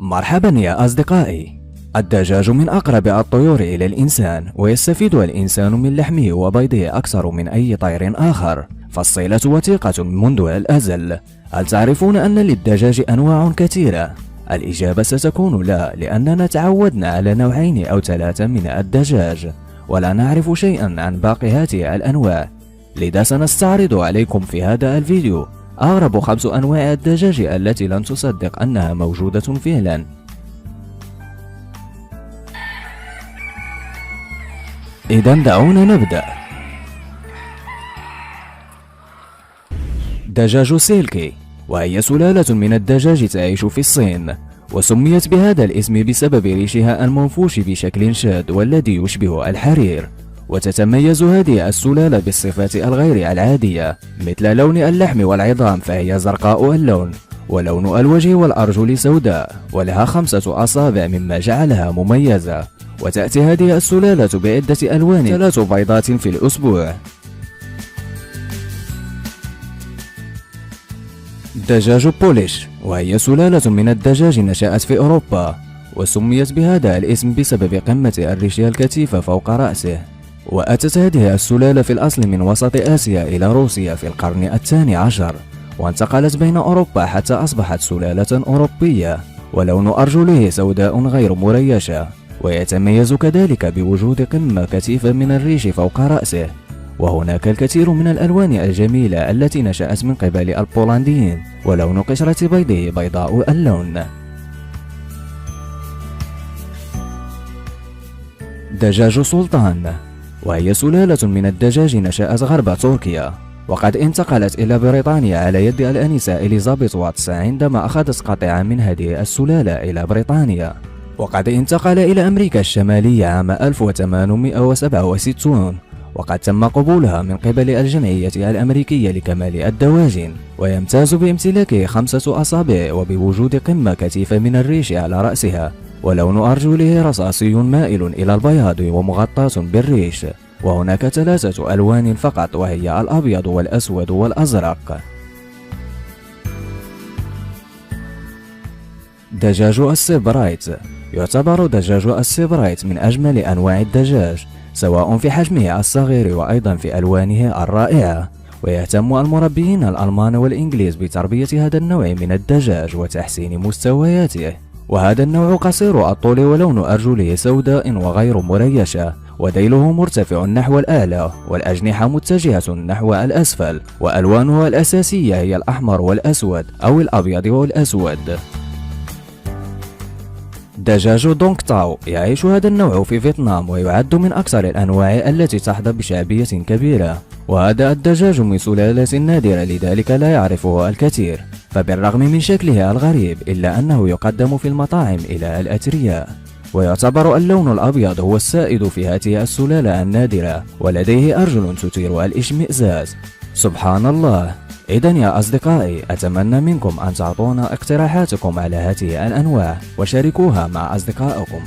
مرحبا يا أصدقائي. الدجاج من أقرب الطيور إلى الإنسان، ويستفيد الإنسان من لحمه وبيضه أكثر من أي طير آخر، فالصلة وثيقة منذ الأزل. هل تعرفون أن للدجاج أنواع كثيرة؟ الإجابة ستكون لا، لأننا تعودنا على نوعين أو ثلاثة من الدجاج، ولا نعرف شيئا عن باقي هذه الأنواع. لذا سنستعرض عليكم في هذا الفيديو أغرب 5 أنواع الدجاج التي لن تصدق أنها موجودة فعلا. إذا دعونا نبدأ. دجاج سيلكي، وهي سلالة من الدجاج تعيش في الصين، وسميت بهذا الاسم بسبب ريشها المنفوش بشكل شاذ والذي يشبه الحرير. وتتميز هذه السلالة بالصفات الغير العادية، مثل لون اللحم والعظام فهي زرقاء اللون، ولون الوجه والأرجل سوداء، ولها 5 أصابع مما جعلها مميزة. وتأتي هذه السلالة بعدة ألوان، 3 بيضات في الأسبوع. دجاج بوليش، وهي سلالة من الدجاج نشأت في أوروبا، وسميت بهذا الاسم بسبب قمة الريش الكثيفة فوق رأسه. وأتت هذه السلالة في الأصل من وسط آسيا إلى روسيا في القرن الثاني عشر، وانتقلت بين أوروبا حتى أصبحت سلالة أوروبية، ولون أرجله سوداء غير مريشة، ويتميز كذلك بوجود قمة كثيفة من الريش فوق رأسه. وهناك الكثير من الألوان الجميلة التي نشأت من قبل البولنديين، ولون قشرة بيضه بيضاء اللون. دجاج سلطان، وهي سلالة من الدجاج نشأت غرب تركيا، وقد انتقلت إلى بريطانيا على يد الآنسة إليزابيث واتس عندما أخذت قطعا من هذه السلالة إلى بريطانيا. وقد انتقل إلى أمريكا الشمالية عام 1867، وقد تم قبولها من قبل الجمعية الأمريكية لكمال الدواجن، ويمتاز بامتلاكه 5 أصابع وبوجود قمة كثيفة من الريش على رأسها، ولون أرجله رصاصي مائل إلى البياض ومغطاة بالريش. وهناك 3 ألوان فقط، وهي الأبيض والأسود والأزرق. دجاج السيبرايت، يعتبر دجاج السيبرايت من أجمل أنواع الدجاج، سواء في حجمه الصغير وأيضا في ألوانه الرائعة. ويهتم المربيين الألمان والإنجليز بتربية هذا النوع من الدجاج وتحسين مستوياته. وهذا النوع قصير الطول، ولون أرجله سوداء وغير مريشة، وذيله مرتفع نحو الأعلى، والأجنحة متجهة نحو الأسفل، وألوانه الأساسية هي الأحمر والأسود أو الأبيض والأسود. دجاج دونغ تاو، يعيش هذا النوع في فيتنام، ويعد من أكثر الأنواع التي تحظى بشعبية كبيرة. وهذا الدجاج من سلالة نادرة، لذلك لا يعرفه الكثير، فبالرغم من شكله الغريب إلا أنه يقدم في المطاعم إلى الأثرياء. ويعتبر اللون الأبيض هو السائد في هذه السلالة النادرة، ولديه أرجل تثير الاشمئزاز. سبحان الله. إذا يا أصدقائي، أتمنى منكم أن تعطونا اقتراحاتكم على هذه الأنواع وشاركوها مع أصدقائكم.